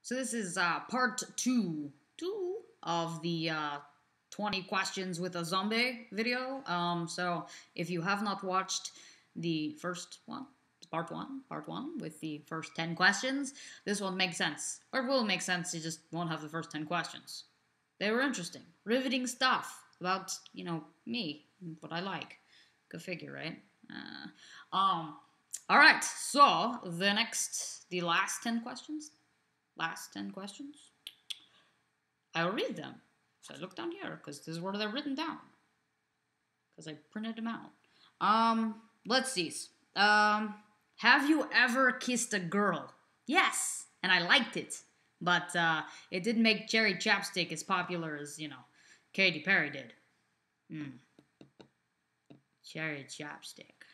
So this is part two of the 20 questions with a zombie video. So if you have not watched the first one, part one with the first 10 questions, this won't make sense. Or it will make sense, you just won't have the first 10 questions. They were interesting, riveting stuff about, me, and what I like. Go figure, right? All right, so the last 10 questions, I'll read them. So I look down here because this is where they're written down. Because I printed them out. Let's see. Have you ever kissed a girl? Yes, and I liked it. But it didn't make cherry chapstick as popular as, Katy Perry did. Cherry chapstick.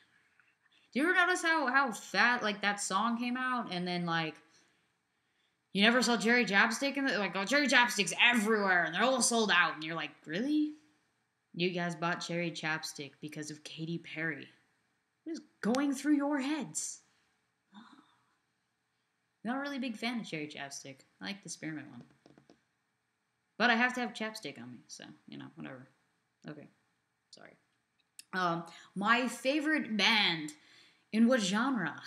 Do you ever notice how fat, that song came out, and then, you never saw cherry chapstick in cherry chapstick's everywhere, and they're all sold out, and you're like, really? You guys bought cherry chapstick because of Katy Perry. What is going through your heads? Not a really big fan of cherry chapstick. I like the spearmint one. But I have to have chapstick on me, so, whatever. Okay. Sorry. My favorite band. In what genre?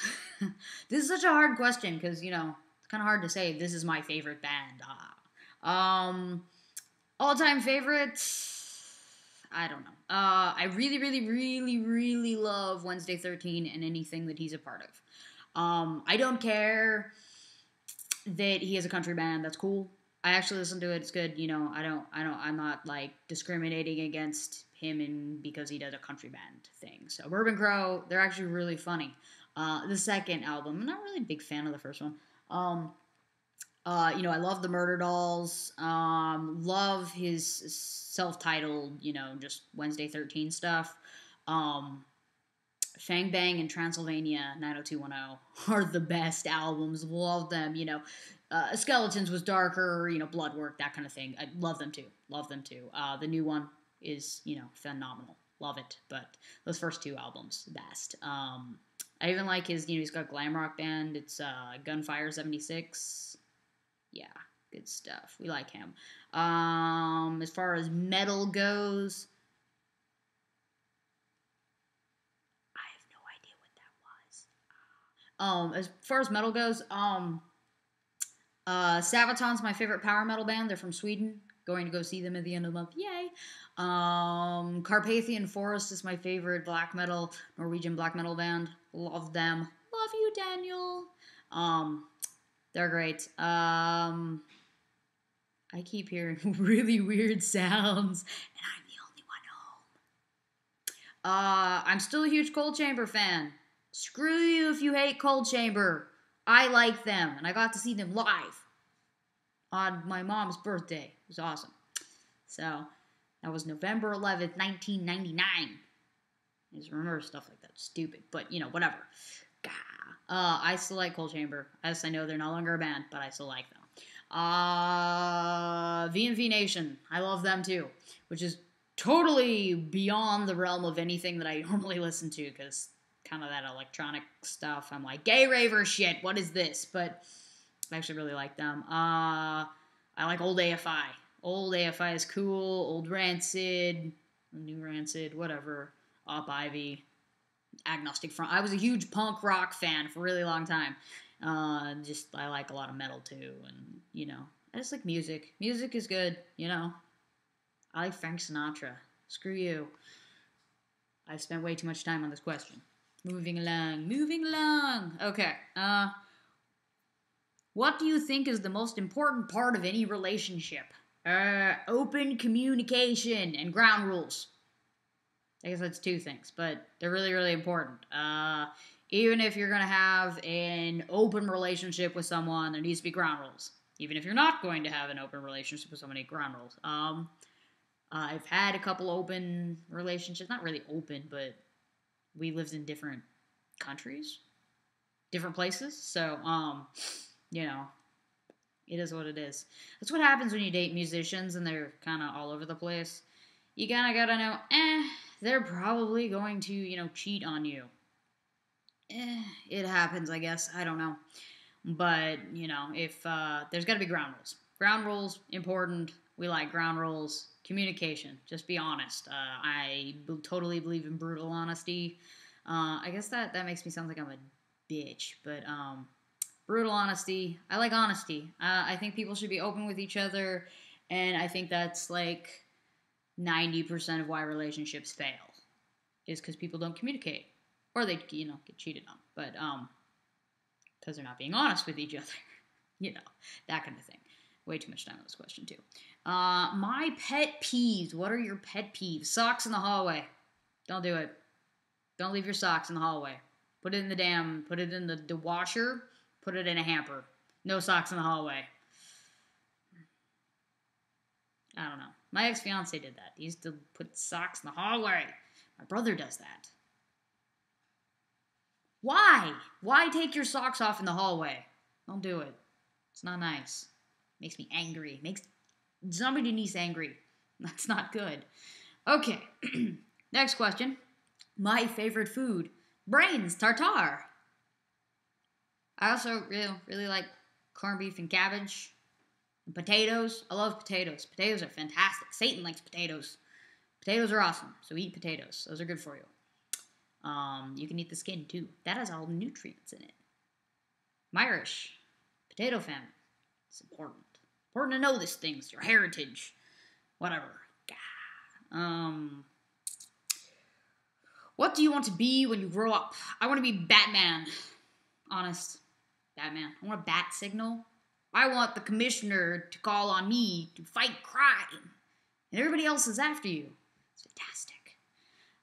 This is such a hard question, because, it's kind of hard to say, this is my favorite band. All-time favorite? I don't know. I really, really, really, really love Wednesday 13 and anything that he's a part of. I don't care that he has a country band. That's cool. I actually listen to it. It's good. I'm not, discriminating against him because he does a country band thing. So, Bourbon Crow, they're actually really funny. The second album, I'm not really a big fan of the first one. I love the Murder Dolls. Love his self-titled, just Wednesday 13 stuff. Fang Bang and Transylvania 90210 are the best albums. Love them, Skeletons was darker, Bloodwork, that kind of thing. I love them too. The new one is, phenomenal. Love it. But those first two albums, best. I even like his, he's got a glam rock band. It's Gunfire 76. Yeah, good stuff. We like him. As far as metal goes, I have no idea what that was. As far as metal goes, Sabaton's my favorite power metal band. They're from Sweden. Going to go see them at the end of the month. Yay! Carpathian Forest is my favorite Norwegian black metal band. Love them. Love you, Daniel. They're great. I keep hearing really weird sounds, and I'm the only one home. I'm still a huge Cold Chamber fan. Screw you if you hate Cold Chamber. I like them, and I got to see them live on my mom's birthday. It was awesome. So, that was November 11th, 1999. I just remember stuff like that. Stupid, but, whatever. I still like Cold Chamber. As I know they're no longer a band, but I still like them. VMV Nation. I love them too, which is totally beyond the realm of anything that I normally listen to, because kind of that electronic stuff. I'm like, gay raver shit, what is this? But I actually really like them. I like Old AFI. Old AFI is cool. Old Rancid, New Rancid, whatever. Op Ivy, Agnostic Front. I was a huge punk rock fan for a really long time. I like a lot of metal too, and I just like music. Music is good, I like Frank Sinatra. Screw you. I've spent way too much time on this question. Moving along. Okay. What do you think is the most important part of any relationship? Open communication and ground rules. I guess that's two things, but they're really, really important. Even if you're going to have an open relationship with someone, there needs to be ground rules. Even if you're not going to have an open relationship with somebody, ground rules. I've had a couple open relationships. Not really open, but we lived in different countries, different places. So, it is what it is. That's what happens when you date musicians and they're kind of all over the place. You kind of gotta know, they're probably going to, cheat on you. It happens, I guess. I don't know. But, you know, if there's got to be ground rules. Ground rules, important. We like ground rules. Communication. Just be honest. Totally believe in brutal honesty. I guess that makes me sound like I'm a bitch. But brutal honesty. I like honesty. I think people should be open with each other. And I think that's like 90% of why relationships fail. Is because people don't communicate. Or they, you know, get cheated on. But, because they're not being honest with each other. You know, that kind of thing. Way too much time on this question, too. My pet peeves. What are your pet peeves? Socks in the hallway. Don't do it. Don't leave your socks in the hallway. Put it in the washer. Put it in a hamper. No socks in the hallway. I don't know. My ex-fiance did that. He used to put socks in the hallway. My brother does that. Why? Why take your socks off in the hallway? Don't do it. It's not nice. Makes me angry. Makes Zombie Denise angry. That's not good. Okay. Next question. My favorite food. Brains tartare. I also really like corned beef and cabbage. And potatoes. I love potatoes. Potatoes are fantastic. Satan likes potatoes. Potatoes are awesome. So eat potatoes. Those are good for you. You can eat the skin too. That has all the nutrients in it. I'm Irish. Potato family. It's important. Important to know these things. Your heritage. Whatever. What do you want to be when you grow up? I want to be Batman. Honest. Batman. I want a bat signal. I want the commissioner to call on me to fight crime. And everybody else is after you. It's fantastic.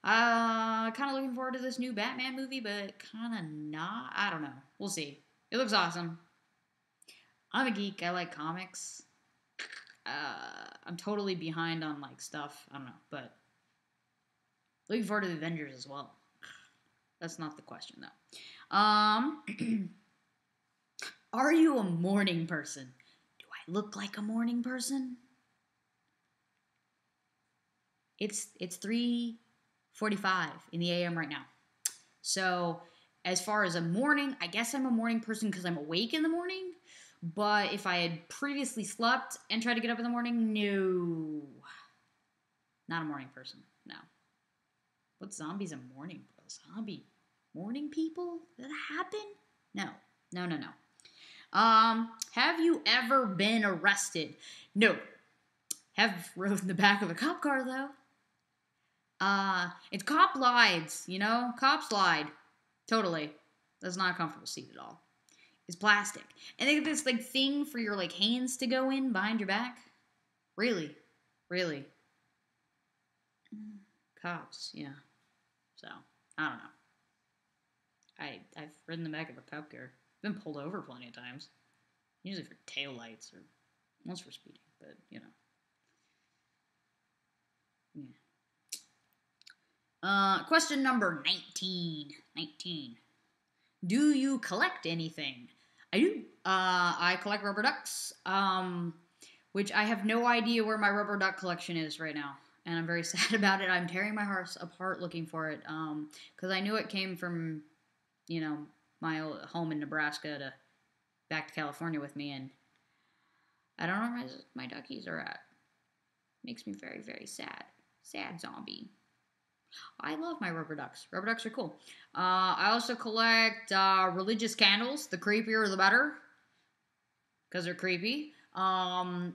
Kind of looking forward to this new Batman movie, but kind of not. I don't know. We'll see. It looks awesome. I'm a geek. I like comics. I'm totally behind on like stuff. I don't know, but looking forward to the Avengers as well. That's not the question though. Are you a morning person? Do I look like a morning person? It's 3:45 in the AM right now. So, as far as a morning, I guess I'm a morning person because I'm awake in the morning. But if I had previously slept and tried to get up in the morning, no. Not a morning person, no. What zombie's a morning person? Zombie morning people? Did that happen? No. Have you ever been arrested? No. Have rode in the back of a cop car, though. It's cop lides, you know? Cops lied. Totally. That's not a comfortable seat at all. It's plastic. And they have this, like, thing for your, like, hands to go in behind your back. Really? Cops, yeah. So, I don't know. I've ridden the back of a cop car. Been pulled over plenty of times. Usually for taillights or once for speeding, but, you know. Yeah. Question number 19. Do you collect anything? I do. I collect rubber ducks, which I have no idea where my rubber duck collection is right now. And I'm very sad about it. I'm tearing my heart apart looking for it, because I knew it came from, you know, my old home in Nebraska back to California with me, and I don't know where my duckies are at. Makes me very, very sad. Sad zombie. I love my rubber ducks. Rubber ducks are cool. I also collect religious candles. The creepier, the better. Because they're creepy. My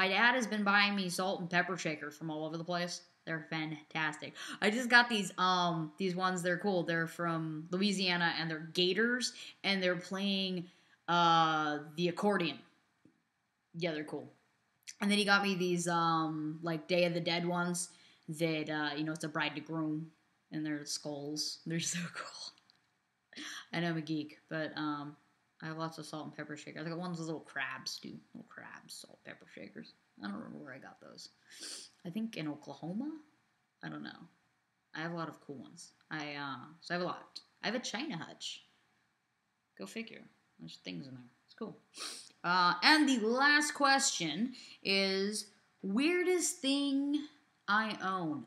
dad has been buying me salt and pepper shakers from all over the place. They're fantastic. I just got these ones. They're cool. They're from Louisiana, and they're gators, and they're playing the accordion. Yeah, they're cool. And then he got me these like Day of the Dead ones that you know, it's a bride to groom, and they're skulls. They're so cool. I know I'm a geek, but I have lots of salt and pepper shakers. I got ones with little crabs, dude. Little crabs, salt and pepper shakers. I don't remember where I got those. I think in Oklahoma? I don't know. I have a lot of cool ones. So I have a lot. I have a China hutch. Go figure. There's things in there. It's cool. And the last question is, weirdest thing I own.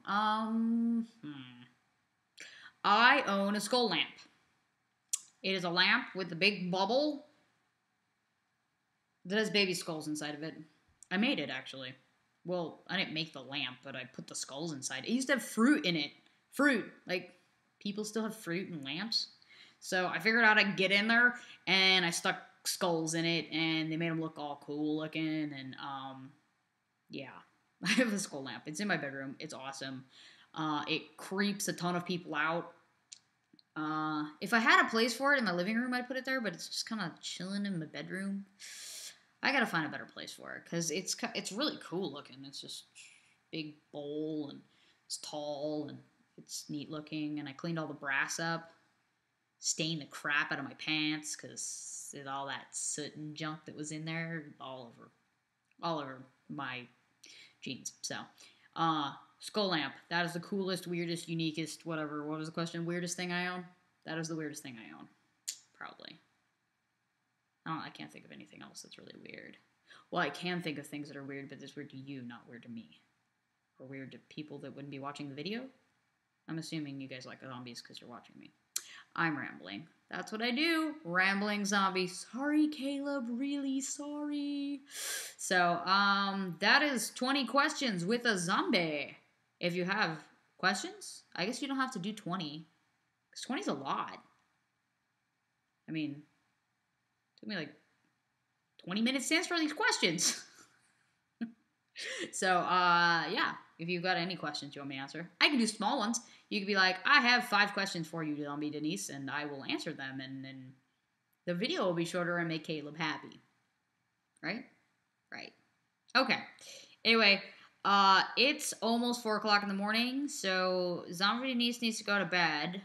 I own a skull lamp. It is a lamp with a big bubble that has baby skulls inside of it. I made it, actually. Well, I didn't make the lamp, but I put the skulls inside. It used to have fruit in it. Fruit. Like, people still have fruit in lamps. So I figured out I'd get in there, and I stuck skulls in it, and they made them look all cool looking, and, yeah. I have a skull lamp. It's in my bedroom. It's awesome. It creeps a ton of people out. If I had a place for it in my living room, I'd put it there, but it's just kind of chilling in my bedroom. I gotta find a better place for it, because it's really cool looking. It's just big bowl, and it's tall, and it's neat looking, and I cleaned all the brass up, stained the crap out of my pants, because all that soot and junk that was in there, all over my jeans. So, skull lamp. That is the coolest, weirdest, uniquest, whatever. What was the question? Weirdest thing I own? That is the weirdest thing I own. Probably. I can't think of anything else that's really weird. Well, I can think of things that are weird, but that's weird to you, not weird to me. Or weird to people that wouldn't be watching the video. I'm assuming you guys like zombies because you're watching me. I'm rambling. That's what I do. Rambling zombie. Sorry, Caleb. Really sorry. So, that is 20 questions with a zombie. If you have questions, I guess you don't have to do 20. Because 20 is a lot. I mean, it took me like 20 minutes to answer all these questions. So, yeah. If you've got any questions you want me to answer, I can do small ones. You could be like, I have 5 questions for you, Zombie Denise, and I will answer them, and then the video will be shorter and make Caleb happy. Right? Right. Okay. Anyway, it's almost 4 o'clock in the morning, so Zombie Denise needs to go to bed.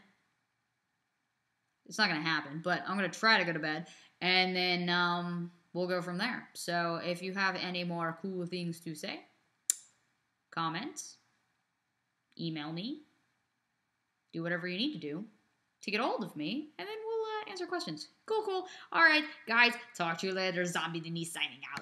It's not going to happen, but I'm going to try to go to bed, and then we'll go from there. So if you have any more cool things to say, comments, email me, do whatever you need to do to get a hold of me, and then we'll answer questions. Cool. All right, guys, talk to you later. Zombie Denise signing out.